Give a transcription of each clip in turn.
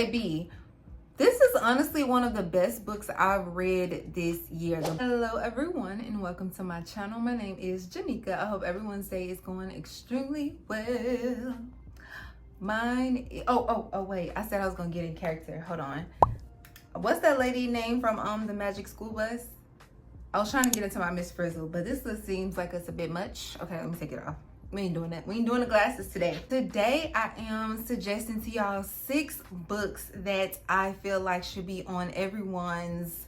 Baby, this is honestly one of the best books I've read this year. Hello everyone and welcome to my channel. My name is Janika. I hope everyone's day is going extremely well. Wait, I said I was gonna get in character. Hold on. What's that lady name from the Magic School Bus? I was trying to get into my Miss Frizzle, but this list seems like it's a bit much. Okay, let me take it off. We ain't doing that. We ain't doing the glasses today. Today, I am suggesting to y'all 6 books that I feel like should be on everyone's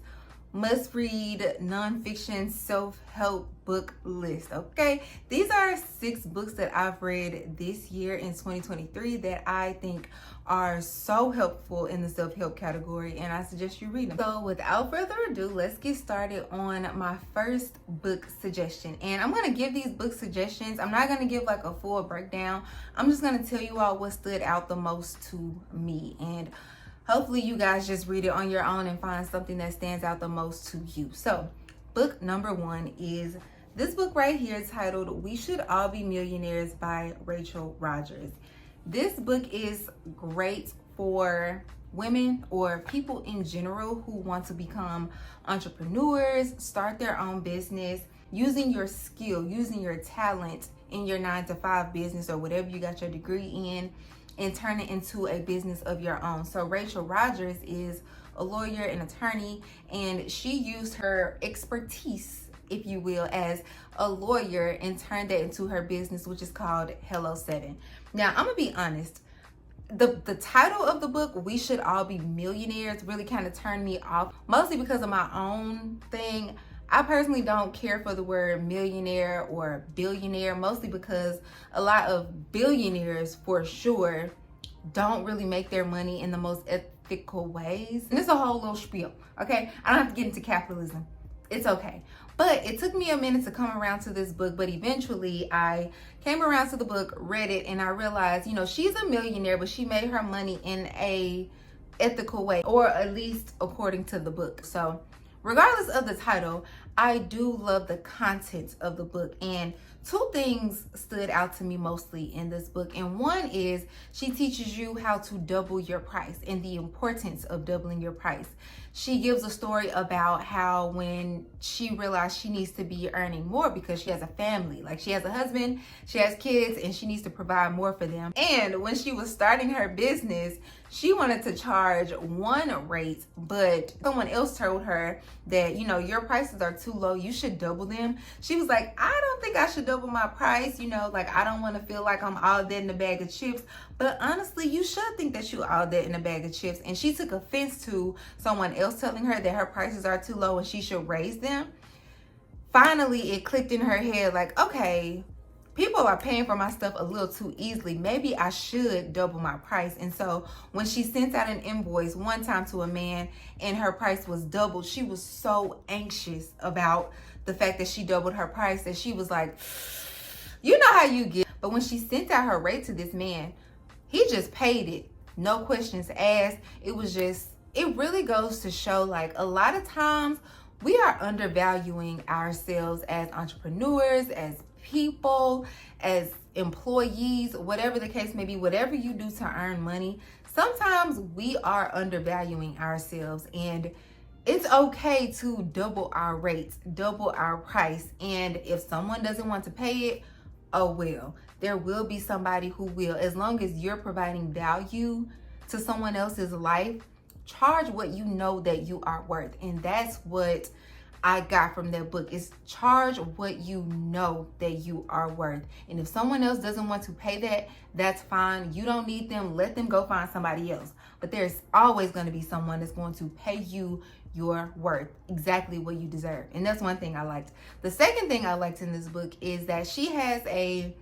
must-read nonfiction self-help book list, okay? These are 6 books that I've read this year in 2023 that I think are so helpful in the self-help category, and I suggest you read them. So without further ado, let's get started on my first book suggestion. And I'm going to give these book suggestions. I'm not going to give like a full breakdown. I'm just going to tell you all what stood out the most to me, and hopefully you guys just read it on your own and find something that stands out the most to you. So book number 1 is this book right here titled We Should All Be Millionaires by Rachel Rodgers. This book is great for women or people in general who want to become entrepreneurs, start their own business, using your skill, using your talent in your 9-to-5 business or whatever you got your degree in, and turn it into a business of your own. So Rachel Rodgers is a lawyer and attorney, and she used her expertise, if you will, as a lawyer and turned that into her business, which is called Hello 7. Now, I'm gonna be honest, the title of the book, We Should All Be Millionaires, really kind of turned me off, mostly because of my own thing. I personally don't care for the word millionaire or billionaire, mostly because a lot of billionaires, for sure, don't really make their money in the most ethical ways. And it's a whole little spiel, okay? I don't have to get into capitalism. It's okay. But it took me a minute to come around to this book, but eventually I came around to the book, read it, and I realized, you know, she's a millionaire, but she made her money in a ethical way, or at least according to the book. So regardless of the title, I do love the content of the book, and 2 things stood out to me mostly in this book. And one is she teaches you how to double your price and the importance of doubling your price. She gives a story about how when she realized she needs to be earning more because she has a family, like she has a husband, she has kids, and she needs to provide more for them. And when she was starting her business, she wanted to charge one rate, but someone else told her that, you know, your prices are too low, you should double them. She was like, I don't think I should double my price, you know, like I don't want to feel like I'm all that in a bag of chips. But honestly, you should think that you all that in a bag of chips. And she took offense to someone else telling her that her prices are too low and she should raise them. Finally, it clicked in her head like, okay, people are paying for my stuff a little too easily. Maybe I should double my price. And so when she sent out an invoice one time to a man and her price was doubled, she was so anxious about the fact that she doubled her price that she was like, you know how you get. But when she sent out her rate to this man, he just paid it. No questions asked. It really goes to show, like, a lot of times we are undervaluing ourselves as entrepreneurs, as people, as employees, whatever the case may be, whatever you do to earn money, sometimes we are undervaluing ourselves, and it's okay to double our rates, double our price. And if someone doesn't want to pay it, oh well, there will be somebody who will. As long as you're providing value to someone else's life, charge what you know that you are worth. And that's what I got from that book, is charge what you know that you are worth. And if someone else doesn't want to pay that, that's fine. You don't need them. Let them go find somebody else. But there's always going to be someone that's going to pay you your worth, exactly what you deserve. And that's one thing I liked. The second thing I liked in this book is that she has a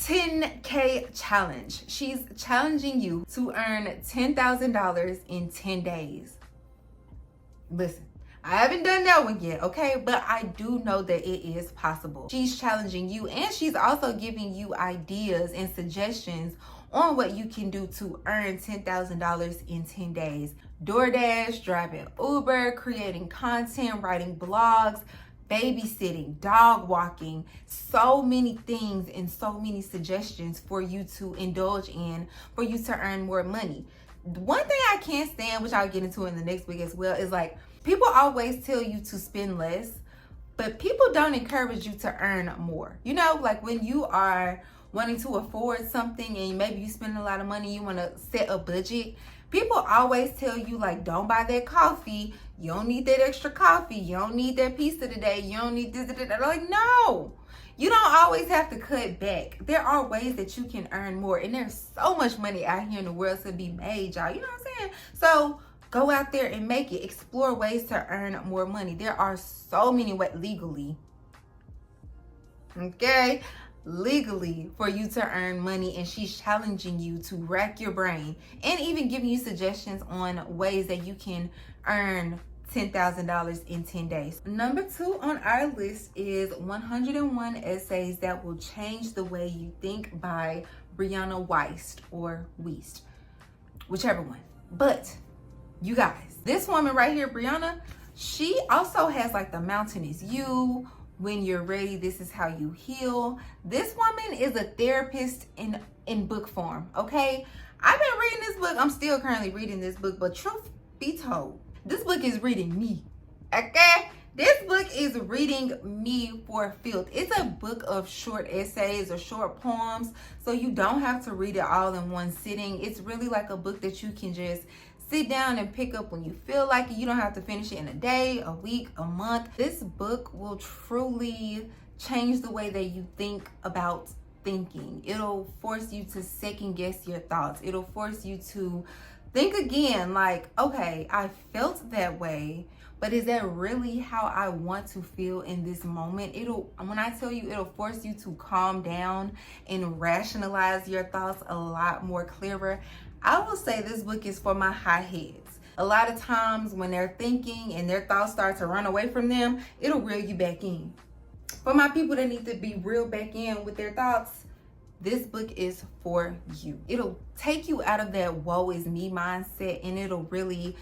10K challenge. She's challenging you to earn $10,000 in 10 days. Listen, I haven't done that one yet, okay? But I do know that it is possible. She's challenging you, and she's also giving you ideas and suggestions on what you can do to earn $10,000 in 10 days. DoorDash, driving Uber, creating content, writing blogs, babysitting, dog walking, so many things and so many suggestions for you to indulge in, for you to earn more money. One thing I can't stand, which I'll get into in the next week as well, is like people always tell you to spend less, but people don't encourage you to earn more. You know, like when you are wanting to afford something and maybe you spend a lot of money, you want to set a budget. People always tell you like, don't buy that coffee. You don't need that extra coffee. You don't need that pizza today. You don't need this. They're like, no, you don't always have to cut back. There are ways that you can earn more, and there's so much money out here in the world to be made, y'all. You know what I'm saying? So go out there and make it. Explore ways to earn more money. There are so many ways legally. Okay? Legally for you to earn money, and she's challenging you to rack your brain and even giving you suggestions on ways that you can earn $10,000 in 10 days. Number 2 on our list is 101 Essays That Will Change the Way You Think by Briana Wiest or Wiest, whichever one. But you guys, this woman right here, Briana, she also has like the Mountain Is You, When You're Ready, This Is How You Heal. This woman is a therapist in book form, okay? I've been reading this book. I'm still currently reading this book, but truth be told, this book is reading me, okay? This book is reading me for filth. It's a book of short essays or short poems, so you don't have to read it all in one sitting. It's really like a book that you can just sit down and pick up when you feel like it. You don't have to finish it in a day, a week, a month. This book will truly change the way that you think about thinking. It'll force you to second guess your thoughts. It'll force you to think again, like, okay, I felt that way, but is that really how I want to feel in this moment? When I tell you, it'll force you to calm down and rationalize your thoughts a lot more clearer. I will say this book is for my high heads. A lot of times when they're thinking and their thoughts start to run away from them, it'll reel you back in. For my people that need to be reeled back in with their thoughts, this book is for you. It'll take you out of that woe is me mindset, and it'll really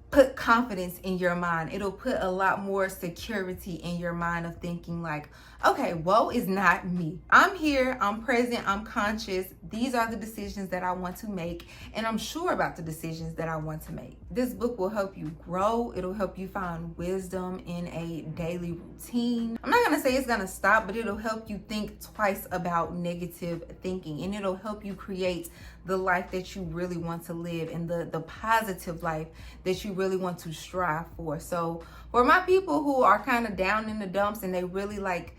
put confidence in your mind. It'll put a lot more security in your mind of thinking like, okay, woe is not me. I'm here, I'm present, I'm conscious. These are the decisions that I want to make, and I'm sure about the decisions that I want to make. This book will help you grow. It'll help you find wisdom in a daily routine. I'm not gonna say it's gonna stop, but it'll help you think twice about negative thinking, and it'll help you create the life that you really want to live and the positive life that you really want to strive for. So for my people who are kind of down in the dumps and they really like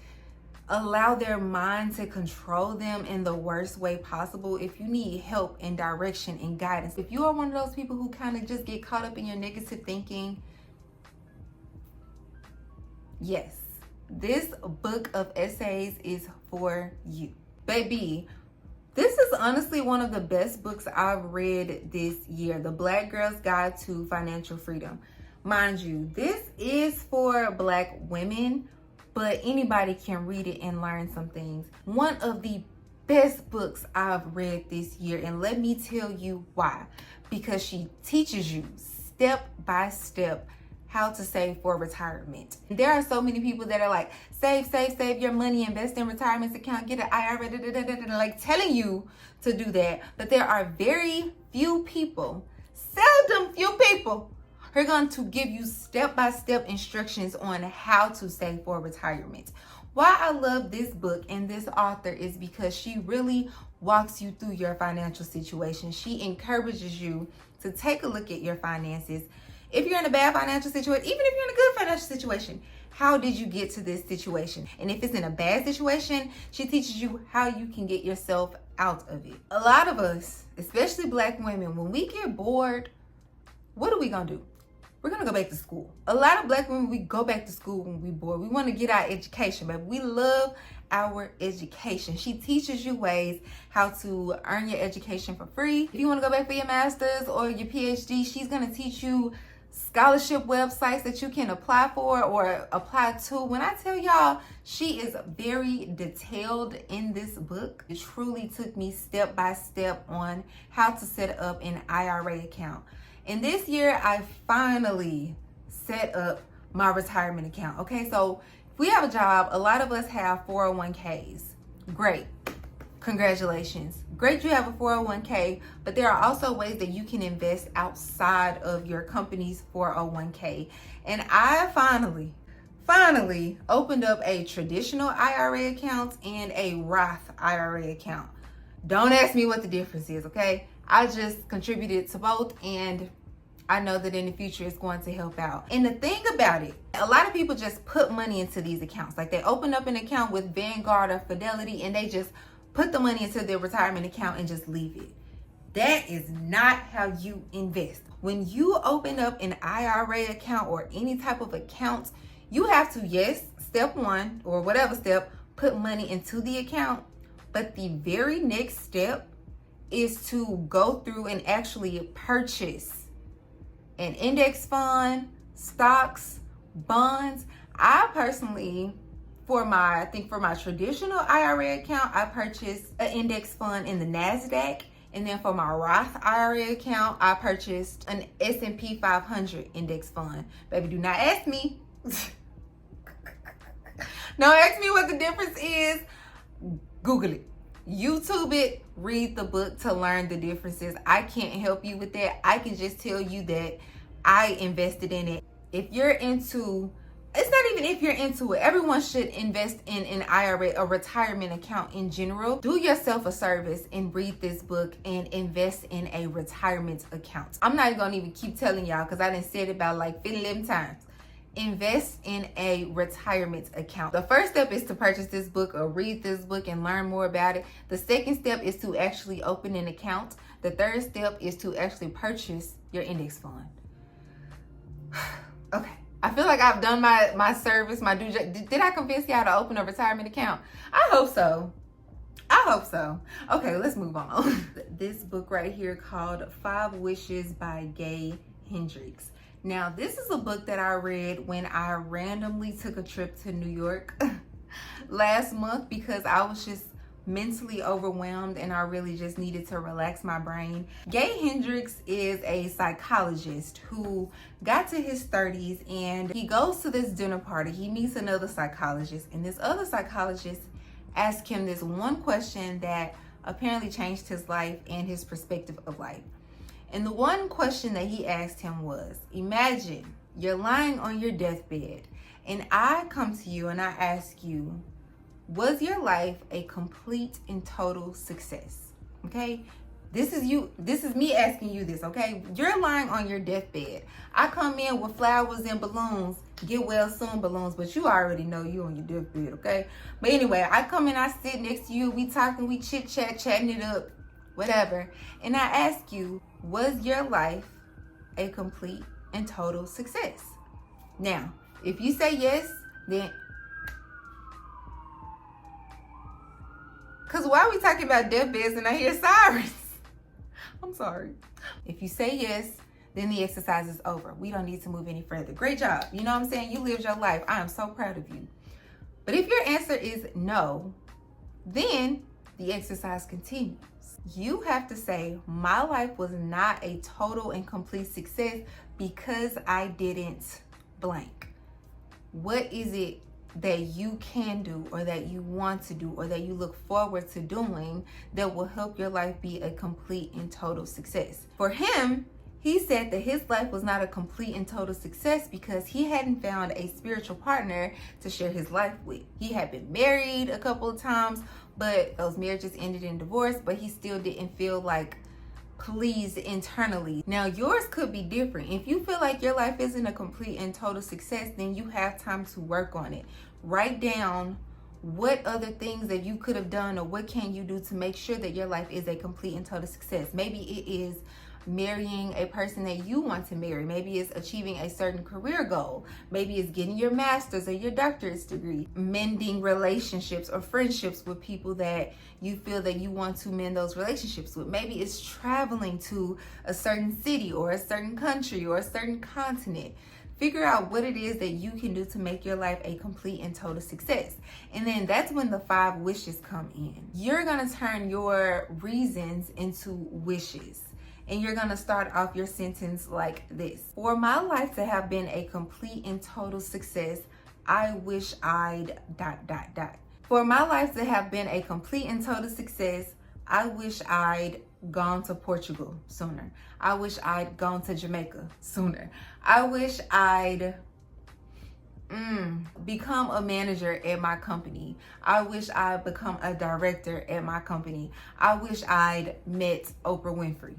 allow their mind to control them in the worst way possible, if you need help and direction and guidance, if you are one of those people who kind of just get caught up in your negative thinking, yes, this book of essays is for you. Baby, this is honestly one of the best books I've read this year, The Black Girl's Guide to Financial Freedom. Mind you, this is for Black women, but anybody can read it and learn some things. One of the best books I've read this year, and let me tell you why. Because she teaches you step by step how to save for retirement. There are so many people that are like, save your money, invest in retirement account, get an IRA, like telling you to do that. But there are very few people, seldom few people, who are going to give you step-by-step instructions on how to save for retirement. Why I love this book and this author is because she really walks you through your financial situation. She encourages you to take a look at your finances. If you're in a bad financial situation, even if you're in a good financial situation, how did you get to this situation? And if it's in a bad situation, she teaches you how you can get yourself out of it. A lot of us, especially Black women, when we get bored, what are we gonna do? We're gonna go back to school. A lot of Black women, we go back to school when we're bored. We want to get our education, but we love our education. She teaches you ways how to earn your education for free. If you want to go back for your master's or your PhD, she's gonna teach you scholarship websites that you can apply for or apply to. When I tell y'all, she is very detailed in this book. It truly took me step by step on how to set up an IRA account. And this year, I finally set up my retirement account. Okay, so if we have a job, a lot of us have 401ks. Great. Congratulations. Great you have a 401k, but there are also ways that you can invest outside of your company's 401k. And I finally opened up a traditional IRA account and a Roth IRA account. Don't ask me what the difference is, okay? I just contributed to both, and I know that in the future it's going to help out. And the thing about it, a lot of people just put money into these accounts. Like they open up an account with Vanguard or Fidelity and they just put the money into their retirement account and just leave it. That is not how you invest. When you open up an IRA account or any type of account, you have to, yes, step one or whatever step, put money into the account. But the very next step is to go through and actually purchase an index fund, stocks, bonds. I personally, for my traditional IRA account, I purchased an index fund in the NASDAQ. And then for my Roth IRA account, I purchased an S&P 500 index fund. Baby, do not ask me. Don't ask me what the difference is. Google it. YouTube it. Read the book to learn the differences. I can't help you with that. I can just tell you that I invested in it. If you're into, it's not even if you're into it. Everyone should invest in an IRA, a retirement account in general. Do yourself a service and read this book and invest in a retirement account. I'm not gonna even keep telling y'all because I done said it about like 11 times. Invest in a retirement account. The first step is to purchase this book or read this book and learn more about it. The second step is to actually open an account. The third step is to actually purchase your index fund. Okay. I feel like I've done my service, my due. Did I convince y'all to open a retirement account? I hope so. Okay, let's move on. This book right here called 5 Wishes by Gay Hendricks. Now, this is a book that I read when I randomly took a trip to New York last month because I was just mentally overwhelmed and I really just needed to relax my brain. Gay Hendricks is a psychologist who got to his 30s and he goes to this dinner party. He meets another psychologist and this other psychologist asks him this one question that apparently changed his life and his perspective of life. And the one question that he asked him was, imagine you're lying on your deathbed and I come to you and I ask you, was your life a complete and total success? Okay? This is me asking you this, okay? You're lying on your deathbed. I come in with flowers and balloons, get well soon balloons, but you already know you on your deathbed, okay? But anyway, I come in, I sit next to you, we talking, we chit-chat, chatting it up, whatever. And I ask you, was your life a complete and total success? Now, if you say yes, then because why are we talking about deathbeds and I hear sirens? I'm sorry. If you say yes, then the exercise is over. We don't need to move any further. Great job. You know what I'm saying? You lived your life. I am so proud of you. But if your answer is no, then the exercise continues. You have to say, my life was not a total and complete success because I didn't blank. What is it that you can do or that you want to do or that you look forward to doing that will help your life be a complete and total success? For him, he said that his life was not a complete and total success because he hadn't found a spiritual partner to share his life with. He had been married a couple of times, but those marriages ended in divorce, but he still didn't feel like pleased internally. Now, yours could be different. If you feel like your life isn't a complete and total success, then you have time to work on it. Write down what other things that you could have done or what can you do to make sure that your life is a complete and total success. Maybe it is marrying a person that you want to marry. Maybe it's achieving a certain career goal. Maybe it's getting your master's or your doctorate's degree. Mending relationships or friendships with people that you feel that you want to mend those relationships with. Maybe it's traveling to a certain city or a certain country or a certain continent. Figure out what it is that you can do to make your life a complete and total success. And then that's when the 5 wishes come in. You're gonna turn your reasons into wishes. And you're gonna start off your sentence like this. For my life to have been a complete and total success, I wish I'd ... For my life to have been a complete and total success, I wish I'd gone to Portugal sooner. I wish I'd gone to Jamaica sooner. I wish I'd become a manager at my company. I wish I'd become a director at my company. I wish I'd met Oprah Winfrey.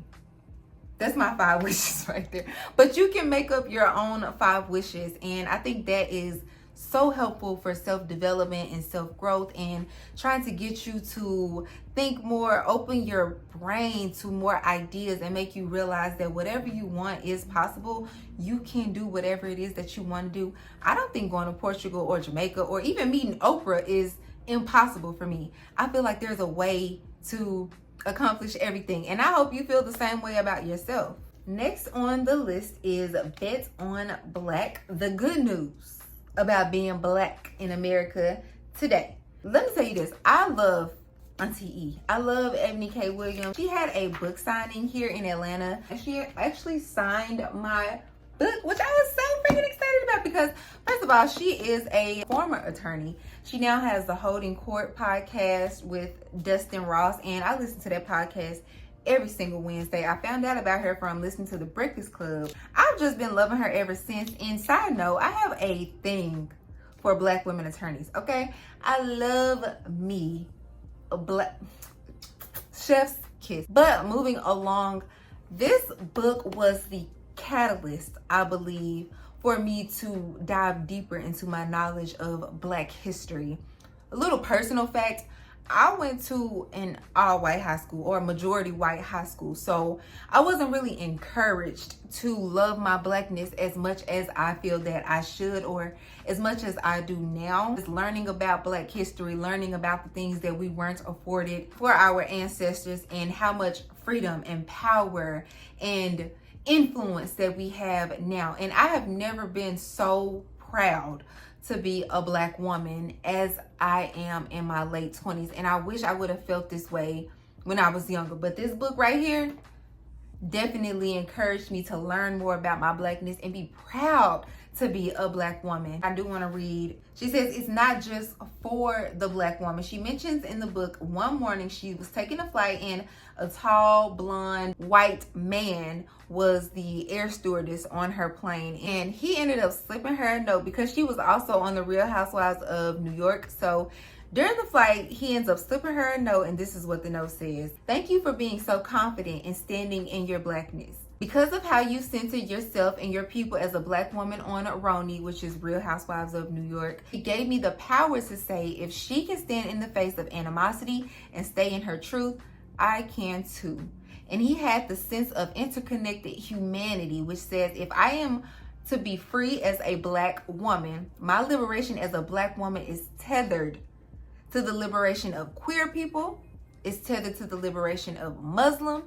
That's my 5 wishes right there. But you can make up your own 5 wishes. And I think that is so helpful for self-development and self-growth and trying to get you to think more, open your brain to more ideas and make you realize that whatever you want is possible. You can do whatever it is that you want to do. I don't think going to Portugal or Jamaica or even meeting Oprah is impossible for me. I feel like there's a way to accomplish everything, and I hope you feel the same way about yourself. Next on the list is Bet on Black, the good news about being Black in America today. Let me tell you this, I love Auntie E. I love Eboni K. Williams. She had a book signing here in Atlanta, and she actually signed my book, which I was so freaking excited about because, first of all, she is a former attorney. She now has the Holding Court podcast with Dustin Ross, and I listen to that podcast every single Wednesday. I found out about her from listening to The Breakfast Club. I've just been loving her ever since. And side note, I have a thing for Black women attorneys, okay? I love me a Black chef's kiss. But moving along, this book was the catalyst, I believe, for me to dive deeper into my knowledge of Black history. A little personal fact, I went to an all-white high school, or a majority white high school, so I wasn't really encouraged to love my Blackness as much as I feel that I should, or as much as I do now. Just learning about Black history, learning about the things that we weren't afforded for our ancestors, and how much freedom and power and influence that we have now. And I have never been so proud to be a Black woman as I am in my late 20s. And I wish I would have felt this way when I was younger. But this book right here definitely encouraged me to learn more about my Blackness and be proud to be a Black woman. I do want to read. She says it's not just for the Black woman. She mentions in the book one morning she was taking a flight and a tall, blonde, white man was the air stewardess on her plane, and he ended up slipping her a note because she was also on the Real Housewives of New York. So during the flight, he ends up slipping her a note, and this is what the note says. Thank you for being so confident and standing in your Blackness. Because of how you centered yourself and your people as a Black woman on Roni, which is Real Housewives of New York, it gave me the power to say, if she can stand in the face of animosity and stay in her truth, I can too. And he had the sense of interconnected humanity, which says, if I am to be free as a Black woman, my liberation as a Black woman is tethered to the liberation of queer people, is tethered to the liberation of Muslim,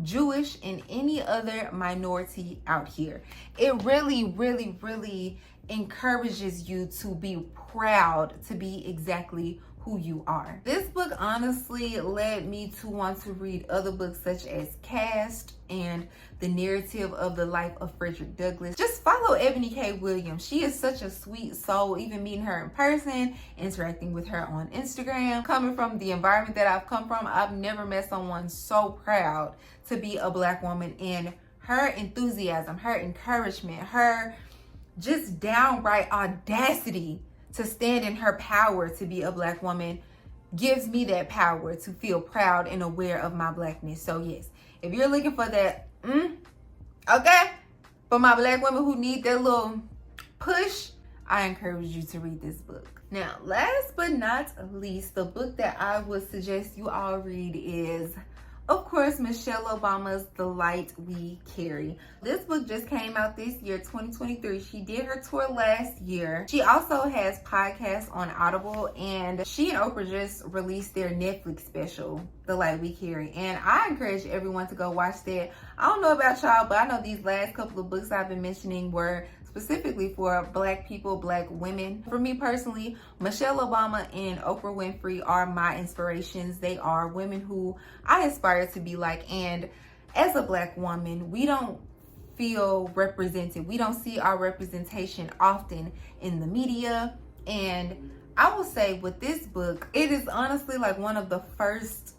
Jewish, and any other minority out here. It really, really, really encourages you to be proud to be exactly who you are. This book honestly led me to want to read other books such as Caste and The Narrative of the Life of Frederick Douglass. Just follow Eboni K. Williams. She is such a sweet soul, even meeting her in person, interacting with her on Instagram. Coming from the environment that I've come from, I've never met someone so proud to be a Black woman, and her enthusiasm, her encouragement, her just downright audacity to stand in her power to be a Black woman gives me that power to feel proud and aware of my Blackness. So yes, if you're looking for that, okay, for my Black women who need that little push, I encourage you to read this book. Now, last but not least, the book that I would suggest you all read is, of course, Michelle Obama's The Light We Carry. This book just came out this year, 2023. She did her tour last year. She also has podcasts on Audible, and she and Oprah just released their Netflix special, The Light We Carry. And I encourage everyone to go watch that. I don't know about y'all, but I know these last couple of books I've been mentioning were specifically for Black people, Black women. For me personally, Michelle Obama and Oprah Winfrey are my inspirations. They are women who I aspire to be like. And as a Black woman, we don't feel represented. We don't see our representation often in the media. And I will say with this book, it is honestly like one of the first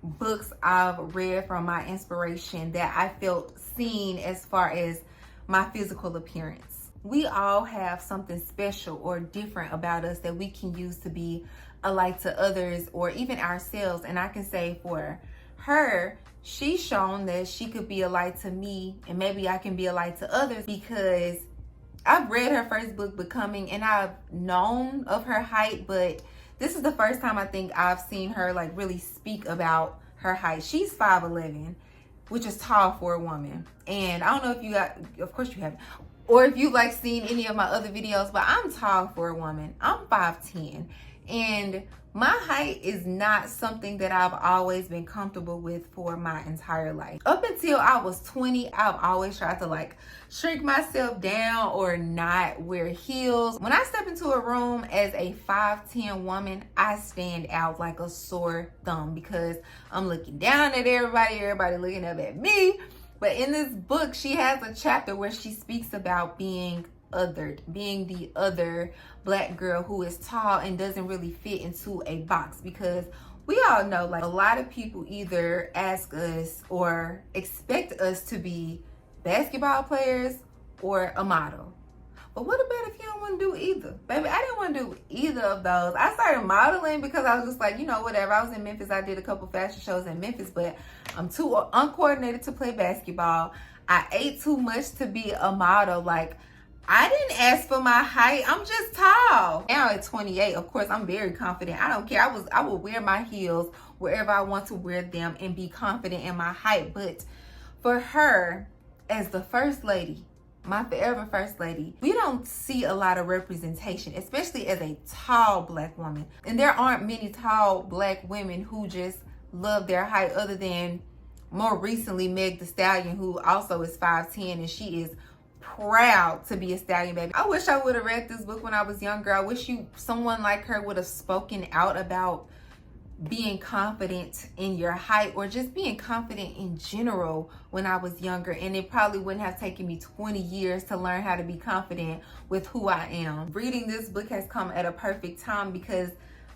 books I've read from my inspiration that I felt seen as far as my physical appearance. We all have something special or different about us that we can use to be a light to others or even ourselves. And I can say for her, she's shown that she could be a light to me, and maybe I can be a light to others, because I've read her first book, Becoming, and I've known of her height, but this is the first time I think I've seen her like really speak about her height. She's 5'11", which is tall for a woman. And I don't know if you got, of course you haven't, or if you like seen any of my other videos, but I'm tall for a woman. I'm 5'10", and my height is not something that I've always been comfortable with for my entire life. Up until I was 20, I've always tried to like shrink myself down or not wear heels. When I step into a room as a 5'10" woman, I stand out like a sore thumb because I'm looking down at everybody looking up at me. But in this book, she has a chapter where she speaks about being othered, being the other Black girl who is tall and doesn't really fit into a box, because we all know like a lot of people either ask us or expect us to be basketball players or a model. But what about if you don't want to do either? Baby, I didn't want to do either of those. I started modeling because I was just like, you know, whatever. I was in Memphis. I did a couple fashion shows in Memphis, but I'm too uncoordinated to play basketball. I ate too much to be a model. Like, I didn't ask for my height. I'm just tall. Now at 28, of course, I'm very confident. I don't care. I will wear my heels wherever I want to wear them and be confident in my height. But for her, as the first lady, my forever first lady, we don't see a lot of representation, especially as a tall Black woman. And there aren't many tall Black women who just love their height, other than more recently Meg Thee Stallion, who also is 5'10", and she is proud to be a stallion, baby. I wish I would have read this book when I was younger. I wish someone like her would have spoken out about being confident in your height, or just being confident in general when I was younger. And it probably wouldn't have taken me 20 years to learn how to be confident with who I am. Reading this book has come at a perfect time, because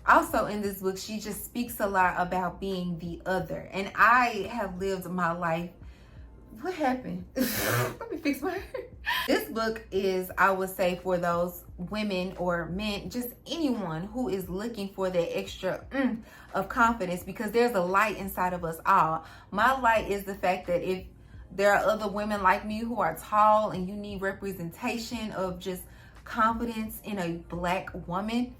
also in this book, she just speaks a lot about being the other. And I have lived my life. What happened? Let me fix my hair. This book is, I would say, for those women or men, just anyone who is looking for that extra of confidence, because there's a light inside of us all. My light is the fact that if there are other women like me who are tall and you need representation of just confidence in a Black woman,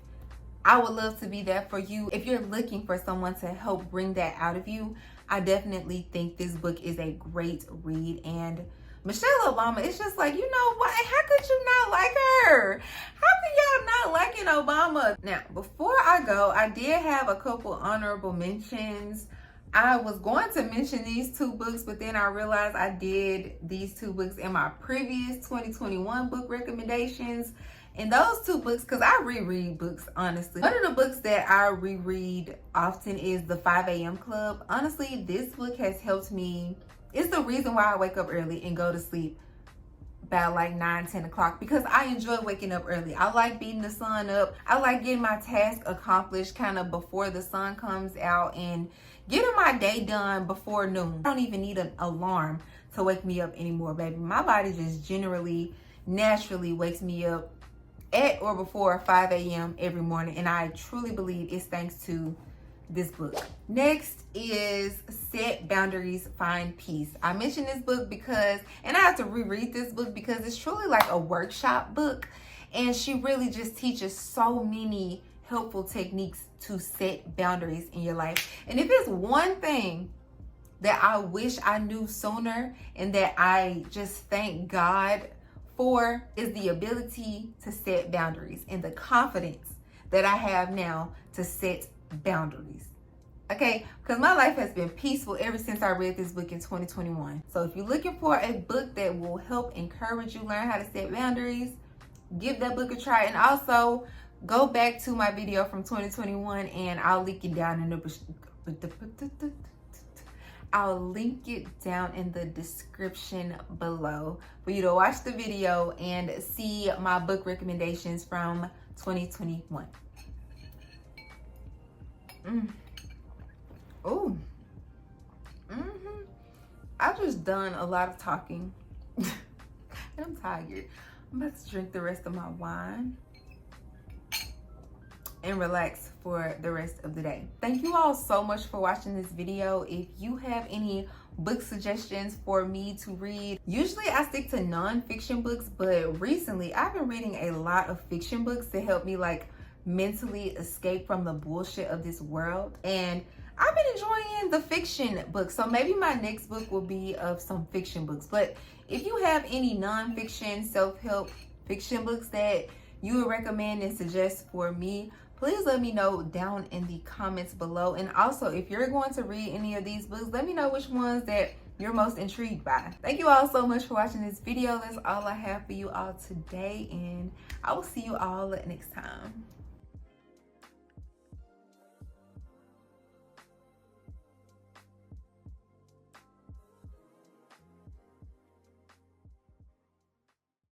I would love to be that for you. If you're looking for someone to help bring that out of you, I definitely think this book is a great read. And Michelle Obama, it's just like, you know what? How could you not like her? How could y'all not liking Obama? Now, before I go, I did have a couple honorable mentions. I was going to mention these two books, but then I realized I did these two books in my previous 2021 book recommendations. And those two books, because I reread books, honestly. One of the books that I reread often is The 5 a.m. Club. Honestly, this book has helped me. It's the reason why I wake up early and go to sleep about like 9-10 o'clock, because I enjoy waking up early. I like beating the sun up. I like getting my task accomplished kind of before the sun comes out and getting my day done before noon. I don't even need an alarm to wake me up anymore, baby. My body just generally, naturally wakes me up at or before 5 a.m. every morning, and I truly believe it's thanks to this book. Next is Set Boundaries, Find Peace. I mentioned this book because, and I have to reread this book because it's truly like a workshop book, and she really just teaches so many helpful techniques to set boundaries in your life. And if it's one thing that I wish I knew sooner, and that I just thank God for, is the ability to set boundaries and the confidence that I have now to set boundaries. Okay, because my life has been peaceful ever since I read this book in 2021. So if you're looking for a book that will help encourage you learn how to set boundaries, give that book a try. And also go back to my video from 2021 and I'll link it down in the I'll link it down in the description below for you to watch the video and see my book recommendations from 2021. Oh. I've just done a lot of talking. And I'm tired. I'm about to drink the rest of my wine and relax for the rest of the day. Thank you all so much for watching this video. If you have any book suggestions for me to read, usually I stick to non-fiction books, but recently I've been reading a lot of fiction books to help me like mentally escape from the bullshit of this world. And I've been enjoying the fiction books, so maybe my next book will be of some fiction books. But if you have any non-fiction self-help fiction books that you would recommend and suggest for me, please let me know down in the comments below. And also, if you're going to read any of these books, let me know which ones that you're most intrigued by. Thank you all so much for watching this video. That's all I have for you all today, and I will see you all next time.